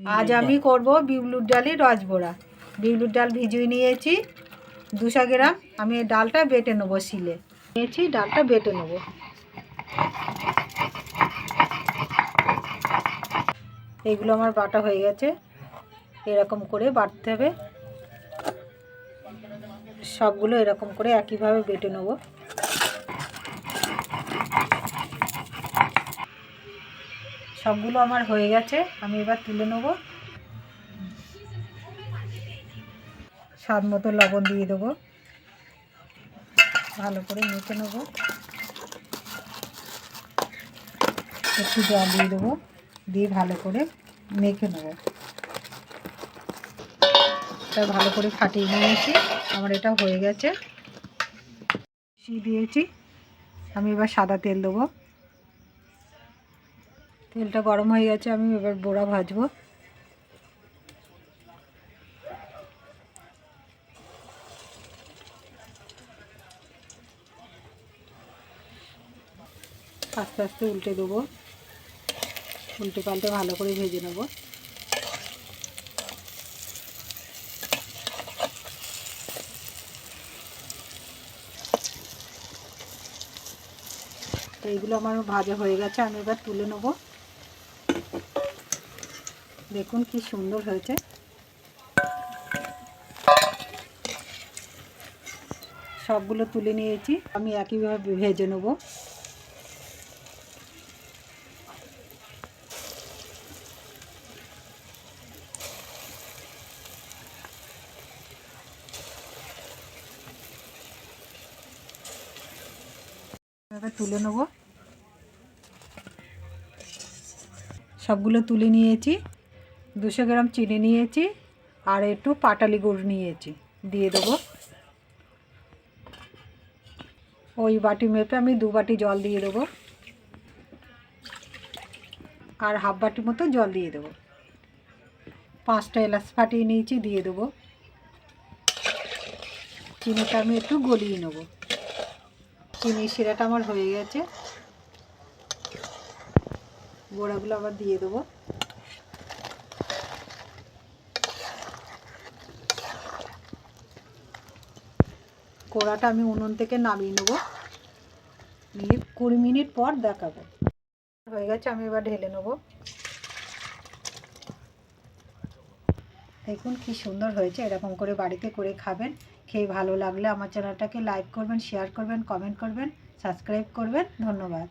आज আমি করব বিউলির ডালের রসবড়া। বিউলির ডাল ভিজিয়ে নিয়েছি 200 গ্রাম। আমি এই ডালটা বেটে নেবো, শিলে নিয়েছি, ডালটা বেটে নেবো। এগুলো আমার বাটা হয়ে গেছে, এরকম করে বাটতে হবে। সবগুলো এরকম করে একইভাবে বেটে নেবো। সবগুলো আমার হয়ে গেছে, আমি এবার তুলে নেব। স্বাদ মতো লবণ দিয়ে দেবো, ভালো করে মেখে নেব। একটু জল দিয়ে দেবো, দিয়ে ভালো করে মেখে নেব। এটা ভালো করে ফাটিয়ে নিয়েছি, আমার এটা হয়ে গেছে। দিয়েছি, আমি এবার সাদা তেল দেবো। তেলটা গরম হয়ে গেছে, আমি এবার বড়া ভাজবো। আস্তে আস্তে উল্টে দেবো, উল্টে পাল্টে ভালো করে ভেজে নেব। তো এইগুলো আমার ভাজা হয়ে গেছে, আমি এবার তুলে নেব। দেখুন কি সুন্দর হয়েছে। সবগুলো তুলে নিয়েছি, আমি একইভাবে ভেজে নেব। এবার তুলে নেব। সবগুলো তুলে নিয়েছি। 200 গ্রাম চিনি নিয়েছি, আর একটু পাটালি গুড় নিয়েছি, দিয়ে দেবো। ওই বাটি মেপে আমি 2 বাটি জল দিয়ে দেবো, আর হাফ বাটি মতো জল দিয়ে দেবো। 5টা এলাচ ফাটিয়ে নিয়েছি, দিয়ে দেবো। চিনিটা আমি একটু গলিয়ে নেব। চিনি শিরাটা আমার হয়ে গেছে, বড়াগুলো আবার দিয়ে দেবো। কড়াটা আমি উনুন থেকে নামিয়ে নেব, নিয়ে 20 মিনিট পর দেখাবো। হয়ে গেছে, আমি এবার ঢেলে নেব। দেখুন কি সুন্দর হয়েছে। এরকম করে বাড়িতে করে খাবেন। খেয়ে ভালো লাগলে আমার চ্যানেলটাকে লাইক করবেন, শেয়ার করবেন, কমেন্ট করবেন, সাবস্ক্রাইব করবেন। ধন্যবাদ।